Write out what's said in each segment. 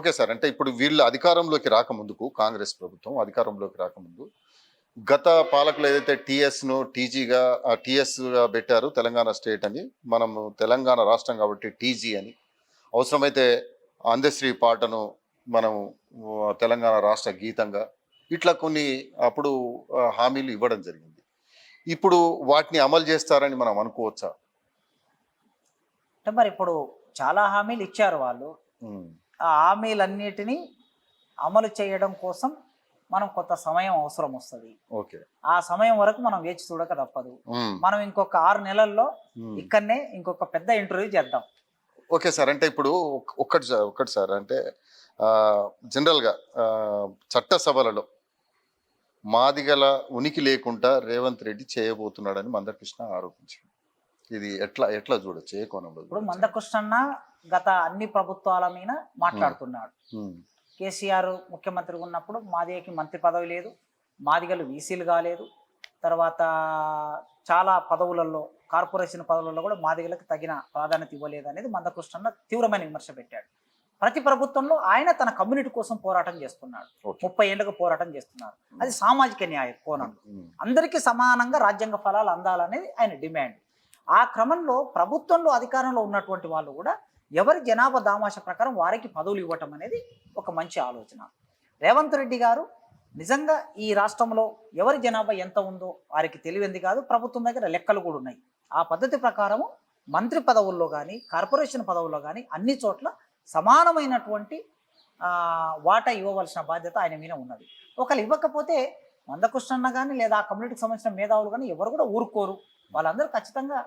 Okay sir. అంటే ఇప్పుడు వీళ్ళు అధికారంలోకి రాకముందుకు కాంగ్రెస్ ప్రభుత్వం అధికారంలోకి రాకముందు గత పాలకులు ఏదైతే టీఎస్‌ను టీజీగా టీఎస్‌గా పెట్టారు తెలంగాణ స్టేట్ అని. మనము తెలంగాణ రాష్ట్రం కాబట్టి టీజీ అని. అవసరమైతే అందశ్రీ పాటను మనం తెలంగాణ రాష్ట్ర గీతంగా ఇట్లా కొన్ని అప్పుడు హామీలు ఇవ్వడం జరిగింది. ఇప్పుడు వాటిని అమలు చేస్తారని మనం అనుకోవచ్చా? అంటే మరి ఇప్పుడు చాలా హామీలు ఇచ్చారు వాళ్ళు. హ్మ్. ఆ హామీలన్నిటినీ అమలు చేయడం కోసం మనం కొంత సమయం అవసరం వస్తది. ఓకే. ఆ సమయం వరకు మనం వేచి చూడక తప్పదు. హ్మ్. మనం ఇంకొక 6 నెలల్లో హ్మ్. ఇక్కడనే ఇంకొక పెద్ద ఇంటర్వ్యూ చేద్దాం. Okay sir. అంటే ఇప్పుడు ఒక్కటి సార్. అంటే జనరల్‌గా చట్టసభలలో మాదిగల ఉనికి లేకుండా రేవంత్ రెడ్డి చేయబోతున్నాడని మందకృష్ణ ఆరోపించారు. ఇది ఎట్లా ఎట్లా చూడొచ్చు? ఏ కోణంలో ఇప్పుడు చూడొచ్చు? మందకృష్ణన్న గత అన్ని ప్రభుత్వాల మీద మాట్లాడుతున్నాడు. హ్మ్. కేసీఆర్ ముఖ్యమంత్రిగా ఉన్నప్పుడు మాదిగకి మంత్రి పదవి లేదు, మాదిగలు వీసీలు కాలేదు. తర్వాత చాలా పదవులలో కార్పొరేషన్ పదవులలో కూడా మాదిగలకు తగిన ప్రాధాన్యత ఇవ్వలేదు అనేది మందకృష్ణన్న తీవ్రమైన విమర్శ పెట్టాడు. ప్రతి ప్రభుత్వంలో ఆయన తన కమ్యూనిటీ కోసం పోరాటం చేస్తున్నాడు. ఓకే. 30 ఏళ్ళుగా పోరాటం చేస్తున్నారు. అది సామాజిక న్యాయ కోణంలో హ్మ్. అందరికీ సమానంగా రాజ్యాంగ ఫలాలు అందాలనేది ఆయన డిమాండ్. ఆ క్రమంలో ప్రభుత్వంలో అధికారంలో ఉన్నటువంటి వాళ్ళు కూడా ఎవరి జనాభా దామాష ప్రకారం వారికి పదవులు ఇవ్వటం అనేది ఒక మంచి ఆలోచన. రేవంత్ రెడ్డి గారు నిజంగా ఈ రాష్ట్రంలో ఎవరి జనాభా ఎంత ఉందో వారికి తెలియంది కాదు, ప్రభుత్వం దగ్గర లెక్కలు కూడా ఉన్నాయి. ఆ పద్ధతి ప్రకారము మంత్రి పదవుల్లో కానీ కార్పొరేషన్ పదవుల్లో కానీ అన్ని చోట్ల సమానమైనటువంటి వాటా ఇవ్వవలసిన బాధ్యత ఆయన మీద ఉన్నది. ఒకళ్ళు ఇవ్వకపోతే మందకృష్ణన్న కానీ లేదా ఆ కమ్యూనిటీకి సంబంధించిన మేధావులు కానీ ఎవరు కూడా ఊరుకోరు. వాళ్ళందరూ ఖచ్చితంగా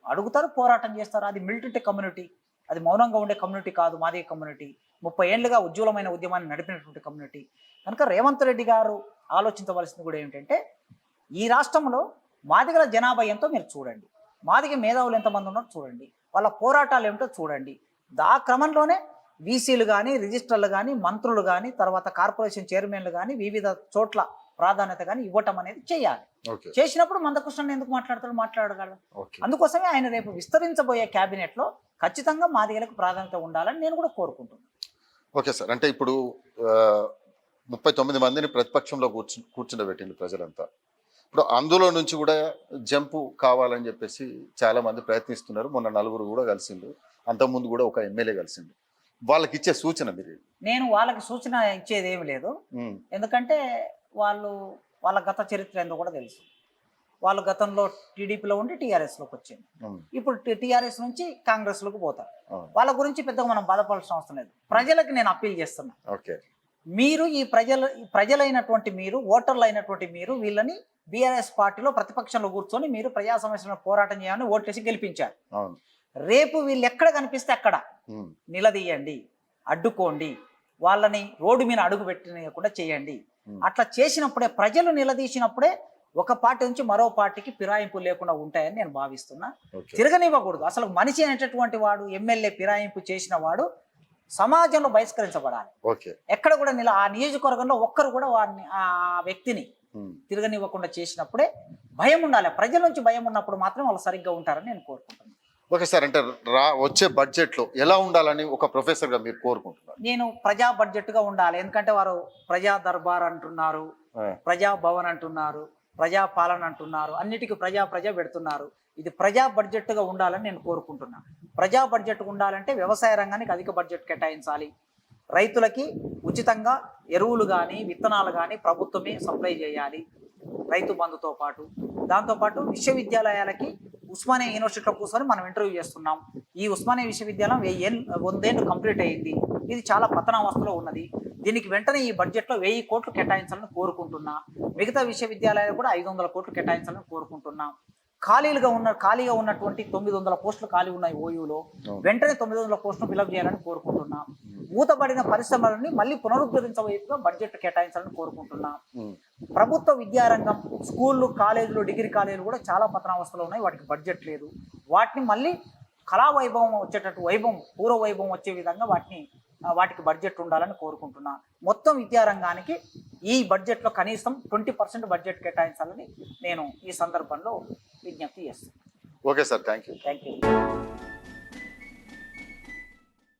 అడుగుతారు, పోరాటం చేస్తారు. అది మిలిటెంట్ కమ్యూనిటీ, అది మౌనంగా ఉండే కమ్యూనిటీ కాదు. మాది కమ్యూనిటీ 30 ఏళ్ళుగా ఉజ్వలమైన ఉద్యమాన్ని నడిపినటువంటి కమ్యూనిటీ. కనుక రేవంత్ రెడ్డి గారు ఆలోచించవలసింది కూడా ఏమిటంటే ఈ రాష్ట్రంలో మాదిగల జనాభా ఎంతో మీరు చూడండి, మాదిగ మేధావులు ఎంతమంది ఉన్నారో చూడండి, వాళ్ళ పోరాటాలు ఏమిటో చూడండి. ఆ క్రమంలోనే వీసీలు కానీ రిజిస్టర్లు కానీ మంత్రులు కానీ తర్వాత కార్పొరేషన్ చైర్మన్లు కానీ వివిధ చోట్ల ప్రాధాన్యత కానీ ఇవ్వటం అనేది చేయాలి. చేసినప్పుడు మందకృష్ణ ఎందుకు మాట్లాడగలరు. అందుకోసమే ఆయన రేపు విస్తరించబోయే క్యాబినెట్లో ఖచ్చితంగా మాదిగలకు ప్రాధాన్యత ఉండాలని నేను కూడా కోరుకుంటున్నాను. Okay sir. అంటే ఇప్పుడు 39 మందిని ప్రతిపక్షంలో కూర్చుండబెట్టింది ప్రజలంతా. ఇప్పుడు అందులో నుంచి కూడా జంపు కావాలని చెప్పేసి చాలా మంది ప్రయత్నిస్తున్నారు. మొన్న నలుగురు కూడా కలిసిండు, అంతకుముందు కూడా ఒక ఎమ్మెల్యే కలిసిండు. వాళ్ళకి ఇచ్చే సూచన మీరు? నేను వాళ్ళకి సూచన ఇచ్చేది ఏమి లేదు. ఎందుకంటే వాళ్ళ గత చరిత్ర ఏందో కూడా తెలుసు. వాళ్ళు గతంలో టీడీపీలో ఉండి టీఆర్ఎస్లోకి వచ్చింది. ఇప్పుడు టీఆర్ఎస్ నుంచి కాంగ్రెస్లోకి పోతారు. వాళ్ళ గురించి పెద్దగా మనం బాధపడాల్సిన అవసరం లేదు. ప్రజలకు నేను అప్పీల్ చేస్తున్నా, మీరు ఈ ప్రజలైనటువంటి మీరు, ఓటర్లు అయినటువంటి మీరు వీళ్ళని బీఆర్ఎస్ పార్టీలో ప్రతిపక్షంలో కూర్చొని మీరు ప్రజా సమస్యలను పోరాటం చేయాలని ఓట్లేసి గెలిపించారు. రేపు వీళ్ళు ఎక్కడ కనిపిస్తే అక్కడ నిలదీయండి, అడ్డుకోండి, వాళ్ళని రోడ్డు మీద అడుగు పెట్టినకుండా చేయండి. అట్లా చేసినప్పుడే ప్రజలు నిలదీసినప్పుడే ఒక పార్టీ నుంచి మరో పార్టీకి ఫిరాయింపు లేకుండా ఉంటాయని నేను భావిస్తున్నా. తిరగనివ్వకూడదు. అసలు మనిషి అనేటటువంటి వాడు ఎమ్మెల్యే ఫిరాయింపు చేసిన వాడు సమాజంలో బహిష్కరించబడాలి. ఎక్కడ కూడా ఆ నియోజకవర్గంలో ఒక్కరు కూడా వారిని ఆ వ్యక్తిని తిరగనివ్వకుండా చేసినప్పుడే భయం ఉండాలి. ప్రజల నుంచి భయం ఉన్నప్పుడు మాత్రం వాళ్ళు సరిగ్గా ఉంటారని నేను కోరుకుంటున్నాను. Okay sir. అంటే వచ్చే బడ్జెట్లో ఎలా ఉండాలని ఒక ప్రొఫెసర్గా మీరు కోరుకుంటున్నారు? నేను ప్రజా బడ్జెట్గా ఉండాలి. ఎందుకంటే వారు ప్రజా దర్బార్ అంటున్నారు, ప్రజా భవన్ అంటున్నారు, ప్రజా పాలన అంటున్నారు, అన్నిటికీ ప్రజా పెడుతున్నారు. ఇది ప్రజా బడ్జెట్గా ఉండాలని నేను కోరుకుంటున్నాను. ప్రజా బడ్జెట్ ఉండాలంటే వ్యవసాయ రంగానికి అధిక బడ్జెట్ కేటాయించాలి. రైతులకి ఉచితంగా ఎరువులు కానీ విత్తనాలు కానీ ప్రభుత్వమే సప్లై చేయాలి, రైతు బంధుతో పాటు. దాంతోపాటు విశ్వవిద్యాలయాలకి ఉస్మానియా యూనివర్సిటీలో కూర్చొని మనం ఇంటర్వ్యూ చేస్తున్నాం. ఈ ఉస్మానియా విశ్వవిద్యాలయం 100 ఏళ్ళు కంప్లీట్ అయ్యింది. ఇది చాలా పతనావస్థలో ఉన్నది. దీనికి వెంటనే ఈ బడ్జెట్లో 1000 కోట్లు కేటాయించాలని కోరుకుంటున్నా. మిగతా విశ్వవిద్యాలయాలు కూడా 500 కోట్లు కేటాయించాలని కోరుకుంటున్నాం. ఖాళీగా ఉన్నటువంటి 900 పోస్టులు ఖాళీ ఉన్నాయి ఓయూలో. వెంటనే 900 పోస్టులు ఫిలప్ చేయాలని కోరుకుంటున్నాం. మూతబడిన పరిశ్రమలని మళ్ళీ పునరుద్ధరించవైపుగా బడ్జెట్ కేటాయించాలని కోరుకుంటున్నాం. ప్రభుత్వ విద్యారంగం, స్కూళ్ళు, కాలేజీలు, డిగ్రీ కాలేజీలు కూడా చాలా పతనావస్థలో ఉన్నాయి. వాటికి బడ్జెట్ లేదు. వాటిని మళ్ళీ కళావైభవం వచ్చేటట్టు పూర్వ వైభవం వచ్చే విధంగా వాటికి బడ్జెట్ ఉండాలని కోరుకుంటున్నా. మొత్తం విద్యారంగానికి ఈ బడ్జెట్లో కనీసం 20% బడ్జెట్ కేటాయించాలని నేను ఈ సందర్భంలో విజ్ఞప్తి చేస్తాను. Okay sir, thank you.